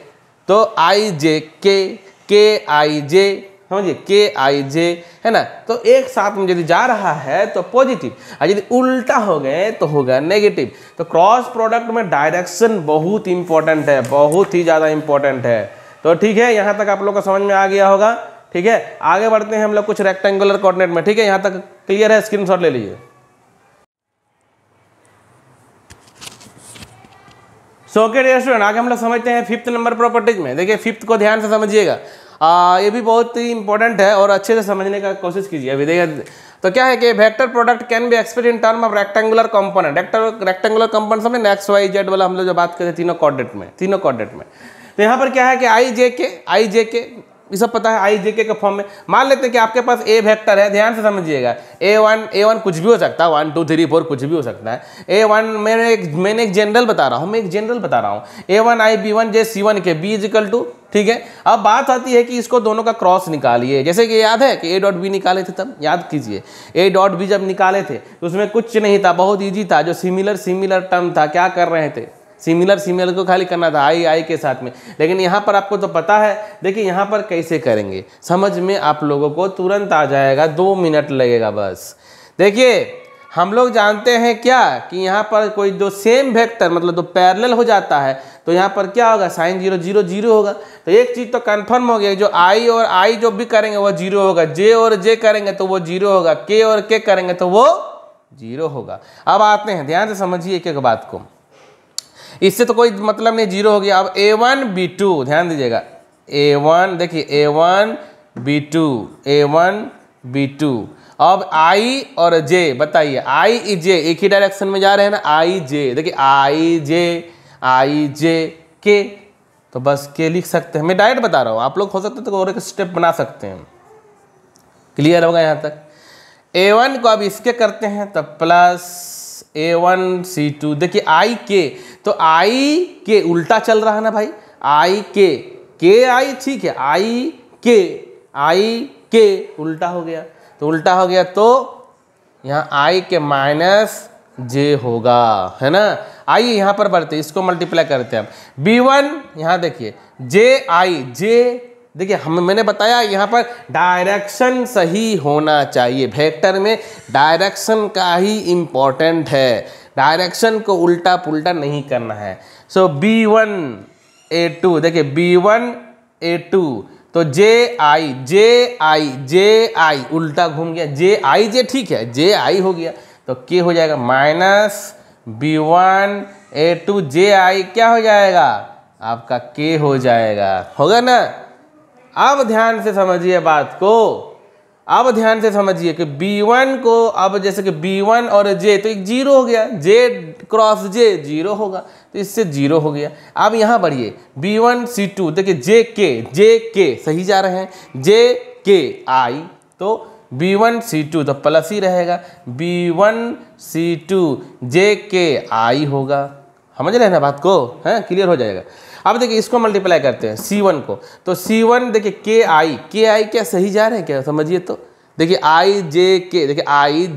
तो आई जे के आई जे, समझिए के आई जे है ना, तो एक साथ में यदि जा रहा है तो पॉजिटिव, और यदि उल्टा हो गए तो होगा नेगेटिव। तो क्रॉस प्रोडक्ट में डायरेक्शन बहुत इंपॉर्टेंट है, बहुत ही ज़्यादा इंपॉर्टेंट है। तो ठीक है, यहाँ तक आप लोग को समझ में आ गया होगा। ठीक है, आगे बढ़ते हैं हम लोग कुछ रेक्टेंगुलर कोऑर्डिनेट में। ठीक है, यहाँ तक क्लियर है, स्क्रीनशॉट ले लीजिए। ओके डियर स्टूडेंट, आगे हम लोग समझते हैं 5th नंबर प्रॉपर्टीज में। देखिए 5th को ध्यान से समझिएगा, ये भी बहुत ही इंपॉर्टेंट है और अच्छे से समझने का कोशिश कीजिए। अभी देखिए तो क्या है कि vector product can be express in term of rectangular component. Rectangular component समझे, एक्स वाई जेड वाला हम लोग जो बात करते हैं तीनों कोऑर्डिनेट में। तो यहाँ पर क्या है कि आई जे के ये सब पता है, आई जे के फॉर्म में। मान लेते हैं कि आपके पास ए वेक्टर है, ध्यान से समझिएगा, A1 कुछ भी हो सकता है, 1 2 3 4 कुछ भी हो सकता है। A1 मैंने एक जनरल बता रहा हूँ, A1 I B1 J C1 के B इजिकल टू। ठीक है, अब बात आती है कि इसको दोनों का क्रॉस निकालिए। जैसे कि याद है कि A डॉट बी निकाले थे, तब याद कीजिए A डॉट बी जब निकाले थे तो उसमें कुछ नहीं था, बहुत ईजी था, जो सिमिलर टर्म था, क्या कर रहे थे, सिमिलर को खाली करना था आई के साथ में। लेकिन यहाँ पर आपको तो पता है, देखिए यहाँ पर कैसे करेंगे समझ में आप लोगों को तुरंत आ जाएगा, 2 मिनट लगेगा बस। देखिए हम लोग जानते हैं क्या कि यहाँ पर कोई दो सेम वेक्टर मतलब दो पैरेलल हो जाता है तो यहाँ पर क्या होगा, साइन 0 0 0 होगा। तो एक चीज़ तो कंफर्म हो गया, जो आई और आई जो भी करेंगे वो 0 होगा, जे और जे करेंगे तो वो 0 होगा, के और के करेंगे तो वो 0 होगा। अब आते हैं, ध्यान से समझिए एक एक बात को, इससे तो कोई मतलब नहीं, 0 हो गया। अब A1 B2 ध्यान दीजिएगा, A1 देखिए A1 B2 अब I और J बताइए, I J एक ही डायरेक्शन में जा रहे हैं ना, I J देखिए I J के, तो बस के लिख सकते हैं। मैं डायरेक्ट बता रहा हूँ, आप लोग हो सकते तो और एक स्टेप बना सकते हैं। क्लियर होगा यहाँ तक। A1 को अब इसके करते हैं तो प्लस A1 C2, देखिए आई के, तो आई के उल्टा चल रहा है ना भाई, आई के आई, ठीक है, आई के उल्टा हो गया, तो यहाँ आई के माइनस जे होगा, है ना। आइए यहाँ पर बढ़ते हैं, इसको मल्टीप्लाई करते हैं हम। B1 यहाँ देखिए जे देखिए मैंने बताया यहाँ पर डायरेक्शन सही होना चाहिए, वेक्टर में डायरेक्शन का ही इम्पोर्टेंट है, डायरेक्शन को उल्टा पुल्टा नहीं करना है। सो B1 A2 देखिए B1 A2, तो जे आई उल्टा घूम गया, जे ठीक है, जे आई हो गया तो के हो जाएगा माइनस B1 A2 जे आई क्या हो जाएगा आपका, के हो जाएगा, होगा ना। अब ध्यान से समझिए बात को, अब ध्यान से समझिए कि B1 को, अब जैसे कि B1 और J तो एक 0 हो गया, J क्रॉस J 0 होगा, तो इससे 0 हो गया। अब यहाँ बढ़िए B1 C2 देखिए J के सही जा रहे हैं, J के आई तो B1 C2 तो प्लस ही रहेगा, B1 C2 J के आई होगा, समझ रहे हैं ना बात को, है क्लियर हो जाएगा। अब देखिए इसको मल्टीप्लाई करते हैं C1 को, तो C1 देखिए के आई क्या सही जा रहे हैं क्या, समझिए तो देखिए आई जे के, देखिए आई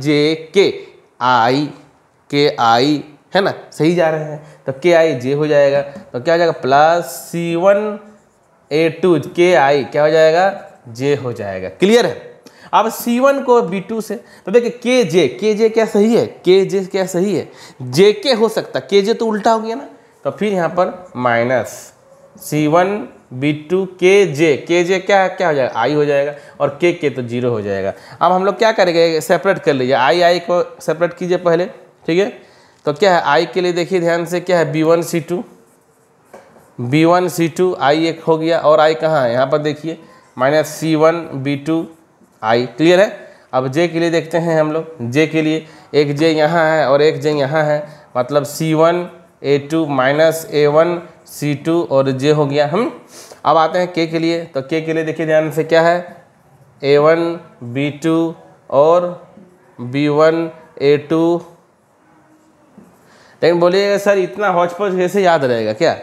के है ना, सही जा रहे हैं, तो के आई जे हो जाएगा, तो क्या हो जाएगा प्लस C1 A2 के आई क्या हो जाएगा, जे हो जाएगा। क्लियर है। अब C1 को B2 से, तो देखिए के जे क्या सही है, क्या सही है, जे के हो सकता, के जे तो उल्टा हो गया ना, तो फिर यहाँ पर माइनस C1 B2 के जे क्या हो जाएगा, आई हो जाएगा, और के तो 0 हो जाएगा। अब हम लोग क्या करेंगे, सेपरेट कर लीजिए, आई को सेपरेट कीजिए पहले, ठीक है। तो क्या है आई के लिए देखिए ध्यान से, क्या है B1 C2 B1 C2 I एक हो गया, और I कहाँ है यहाँ पर देखिए minus C1 B2 I। Clear है। अब J के लिए देखते हैं हम लोग। J के लिए एक J यहाँ है और एक J यहाँ है, मतलब C1 A2 minus A1 C2 और J हो गया। हम अब आते हैं K के लिए। तो K के लिए देखिए ध्यान से क्या है, A1 B2 और B1 A2। लेकिन बोलिएगा सर इतना हौच पौच कैसे याद रहेगा क्या?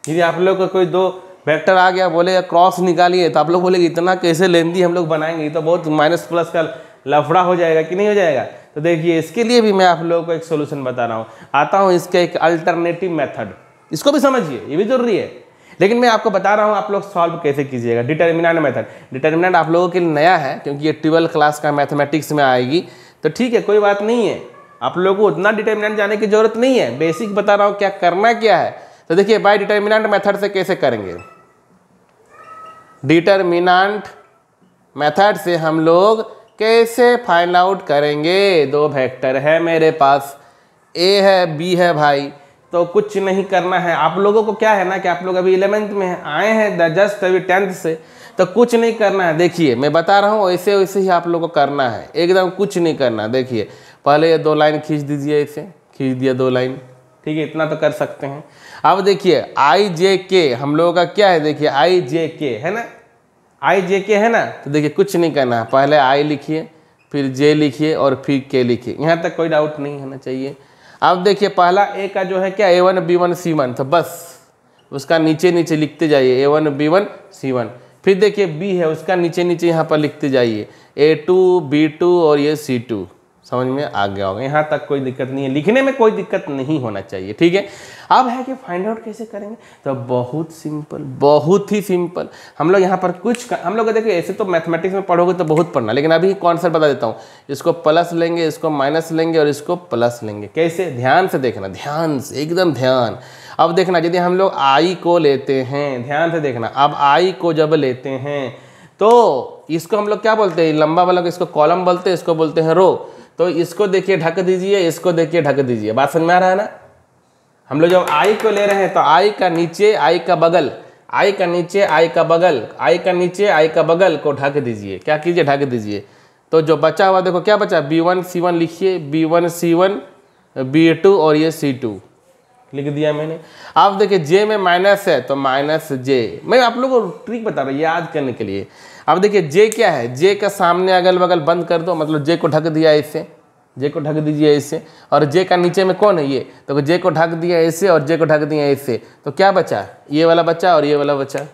यदि आप लोग को कोई दो वेक्टर आ गया, बोलेगा क्रॉस निकालिए, तो आप लोग बोलेंगे इतना कैसे लेंदी हम लोग बनाएंगे, ये तो बहुत माइनस प्लस का लफड़ा हो जाएगा कि नहीं हो जाएगा। तो देखिए इसके लिए भी मैं आप लोगों को एक सोल्यूशन बता रहा हूँ। आता हूँ इसका एक अल्टरनेटिव मेथड, इसको भी समझिए, ये भी जरूरी है। लेकिन मैं आपको बता रहा हूँ आप लोग सॉल्व कैसे कीजिएगा। डिटर्मिनेंट मेथड, डिटर्मिनेंट आप लोगों के लिए नया है क्योंकि ये 12th क्लास का मैथमेटिक्स में आएगी, तो ठीक है कोई बात नहीं है, आप लोगों को उतना डिटर्मिनेंट जाने की जरूरत नहीं है। बेसिक बता रहा हूँ क्या करना क्या है। तो देखिए बाय डिटर्मिनेंट मेथड से कैसे करेंगे। डिटर्मिनेंट मेथड से हम लोग कैसे फाइंड आउट करेंगे। दो वेक्टर है मेरे पास, ए है बी है भाई, तो कुछ नहीं करना है। आप लोगों को क्या है ना कि आप लोग अभी 11th में आए हैं, जस्ट अभी 10th से, तो कुछ नहीं करना है। देखिए मैं बता रहा हूँ वैसे वैसे ही आप लोगों को करना है, एकदम कुछ नहीं करना। देखिए पहले ये 2 लाइन खींच दीजिए, इसे खींच दिया 2 लाइन, ठीक है इतना तो कर सकते हैं। अब देखिए आई जे के हम लोगों का क्या है, देखिए आई जे के है ना, आई जे के है ना, तो देखिए कुछ नहीं करना है, पहले आई लिखिए फिर जे लिखिए और फिर के लिखिए, यहाँ तक कोई डाउट नहीं होना चाहिए। अब देखिए पहला ए का जो है क्या A1 B1 C1, तो बस उसका नीचे नीचे लिखते जाइए A1 B1 C1। फिर देखिए B है, उसका नीचे नीचे यहाँ पर लिखते जाइए A2 B2 और ये C2। समझ में आ गया होगा, यहाँ तक कोई दिक्कत नहीं है, लिखने में कोई दिक्कत नहीं होना चाहिए, ठीक है। अब है कि फाइंड आउट कैसे करेंगे, तो बहुत सिंपल, बहुत ही सिंपल। हम लोग यहाँ पर हम लोग देखिए ऐसे तो मैथमेटिक्स में पढ़ोगे तो बहुत पढ़ना, लेकिन अभी कॉन्सेप्ट बता देता हूँ। इसको प्लस लेंगे, इसको माइनस लेंगे और इसको प्लस लेंगे। कैसे, ध्यान से देखना, ध्यान से, एकदम ध्यान। अब देखना यदि हम लोग आई को लेते हैं, ध्यान से देखना, अब आई को जब लेते हैं तो इसको हम लोग क्या बोलते हैं, लंबा वाला को इसको कॉलम बोलते हैं, इसको बोलते हैं रो। तो इसको देखिए ढक दीजिए, इसको देखिए ढक दीजिए। बात समझ में आ रहा है ना। हम लोग जब आई को ले रहे हैं तो आई का नीचे आई का बगल, आई का नीचे आई का बगल, आई का नीचे आई का बगल को ढक दीजिए। क्या कीजिए, ढक दीजिए। तो जो बचा हुआ देखो क्या बचा, B1 C1 लिखिए, B1 C1 B2 और ये C2 लिख दिया मैंने। अब देखिए जे में माइनस है तो माइनस जे, मैं आप लोगों को ट्रिक बता रहा हूँ याद करने के लिए। अब देखिए जे क्या है, जे का सामने अगल बगल बंद कर दो, मतलब जे को ढक दिया इससे, जे को ढक दीजिए इससे। और जे का नीचे में कौन है ये, तो जे को ढक दिया इससे और जे को ढक दिया इससे, तो क्या बचा, ये वाला बचा और ये वाला बचा,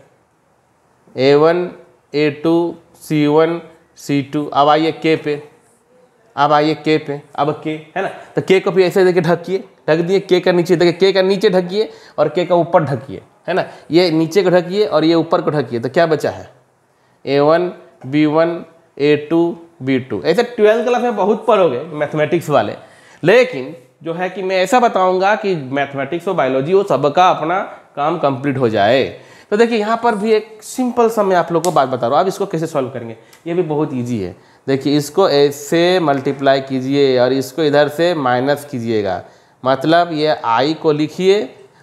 A1 A2 C1 C2। अब आइए के पे, अब आइए के पे, अब के है ना, तो के को भी ऐसे देखिए ढकिए, ढक दिए। के का नीचे देखिए, के का नीचे ढकिए और के का ऊपर ढकिए, है ना, ये नीचे को ढकिए और ये ऊपर को ढकिए, तो क्या बचा है A1 B1 A2 B2। ऐसे 12th क्लास में बहुत पढ़ोगे मैथमेटिक्स वाले, लेकिन जो है कि मैं ऐसा बताऊंगा कि मैथमेटिक्स और बायोलॉजी वो सबका अपना काम कंप्लीट हो जाए। तो देखिए यहाँ पर भी एक सिंपल सा मैं आप लोगों को बात बता रहा हूँ। अब इसको कैसे सॉल्व करेंगे, ये भी बहुत ईजी है। देखिए इसको ऐसे मल्टीप्लाई कीजिए और इसको इधर से माइनस कीजिएगा, मतलब ये आई को लिखिए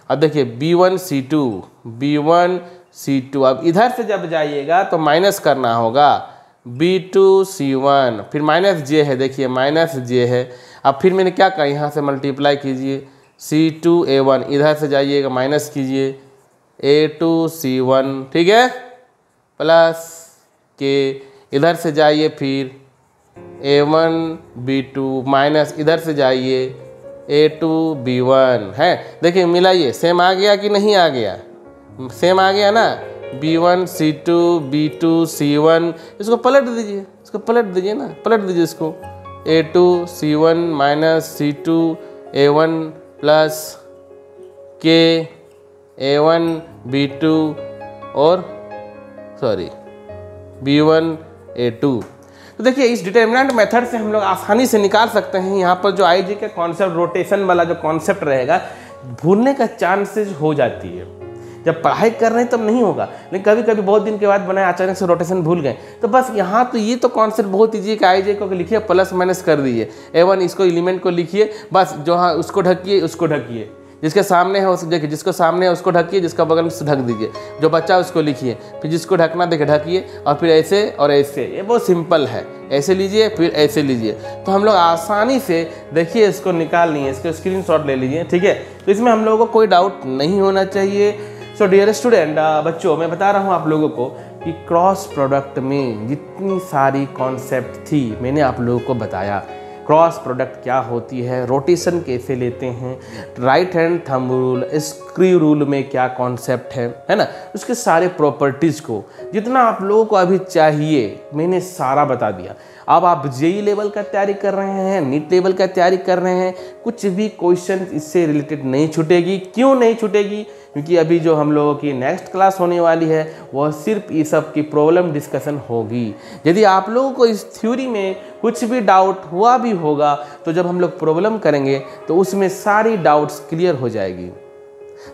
और देखिए B1 C2 B1 C2। अब इधर से जब जाइएगा तो माइनस करना होगा B2 C1, फिर माइनस जे है, देखिए माइनस जे है। अब फिर मैंने क्या कहा, यहाँ से मल्टीप्लाई कीजिए C2 A1, इधर से जाइएगा माइनस कीजिए A2 C1, ठीक है, प्लस के इधर से जाइए फिर A1 B2 माइनस इधर से जाइए A2 B1 है। देखिए मिलाइए, सेम आ गया कि नहीं आ गया, सेम आ गया ना, B1 C2 B2 C1। इसको पलट दीजिए, इसको पलट दीजिए ना, पलट दीजिए इसको, A2 C1 minus C2 A1 plus के A1 B2 और सॉरी B1 A2। तो देखिए इस डिटर्मिनेंट मेथड से हम लोग आसानी से निकाल सकते हैं। यहाँ पर जो आई जी का कॉन्सेप्ट, रोटेशन वाला जो कॉन्सेप्ट रहेगा, भूलने का चांसेस हो जाती है। जब पढ़ाई कर रहे हैं तब नहीं होगा, लेकिन कभी कभी बहुत दिन के बाद बनाए अचानक से रोटेशन भूल गए, तो बस यहाँ तो ये तो कॉन्सेप्ट बहुत ईजी है कि आई जे को लिखिए, प्लस माइनस कर दीजिए, A1 इसको एलिमेंट को लिखिए, बस जो हाँ उसको ढकिए, उसको ढकिए। जिसके सामने है उस देखिए, जिसको सामने है उसको ढकिए, जिसका बगल में से ढक दीजिए, जो बच्चा उसको लिखिए, फिर जिसको ढकना देखिए ढकिए, और फिर ऐसे और ऐसे। ये बहुत सिंपल है, ऐसे लीजिए फिर ऐसे लीजिए, तो हम लोग आसानी से देखिए इसको निकाल लिए, इसको स्क्रीनशॉट ले लीजिए, ठीक है। तो इसमें हम लोगों को कोई डाउट नहीं होना चाहिए। सो डियर स्टूडेंट, बच्चों, मैं बता रहा हूँ आप लोगों को कि क्रॉस प्रोडक्ट में जितनी सारी कॉन्सेप्ट थी मैंने आप लोगों को बताया। क्रॉस प्रोडक्ट क्या होती है, रोटेशन कैसे लेते हैं, right hand thumb rule, screw rule में क्या कॉन्सेप्ट है ना, उसके सारे प्रॉपर्टीज़ को जितना आप लोगों को अभी चाहिए मैंने सारा बता दिया। अब आप जेई लेवल का तैयारी कर रहे हैं, नीट लेवल का तैयारी कर रहे हैं, कुछ भी क्वेश्चन इससे रिलेटेड नहीं छूटेगी। क्यों नहीं छूटेगी? क्योंकि अभी जो हम लोगों की नेक्स्ट क्लास होने वाली है वह सिर्फ इस सब की प्रॉब्लम डिस्कशन होगी। यदि आप लोगों को इस थ्योरी में कुछ भी डाउट हुआ भी होगा तो जब हम लोग प्रॉब्लम करेंगे तो उसमें सारी डाउट्स क्लियर हो जाएगी।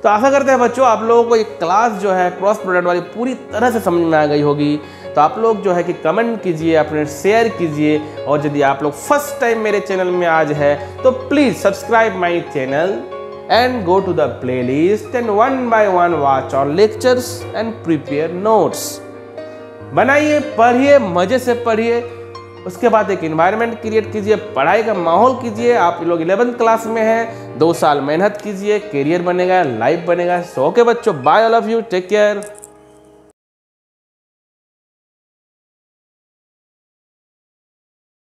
तो आशा करते हैं बच्चों आप लोगों को एक क्लास जो है क्रॉस प्रोडक्ट वाली पूरी तरह से समझ में आ गई होगी। तो आप लोग जो है कि कमेंट कीजिए, अपने शेयर कीजिए, और यदि आप लोग फर्स्ट टाइम मेरे चैनल में आज है तो please subscribe my channel and go to the playlist and one by one watch our lectures and prepare notes। बनाइए, पढ़िए, मजे से पढ़िए, उसके बाद एक एनवायरनमेंट क्रिएट कीजिए, पढ़ाई का माहौल कीजिए। आप लोग 11th क्लास में हैं, 2 साल मेहनत कीजिए, करियर बनेगा, लाइफ बनेगा। सो ओके बच्चों, bye all of you, take care.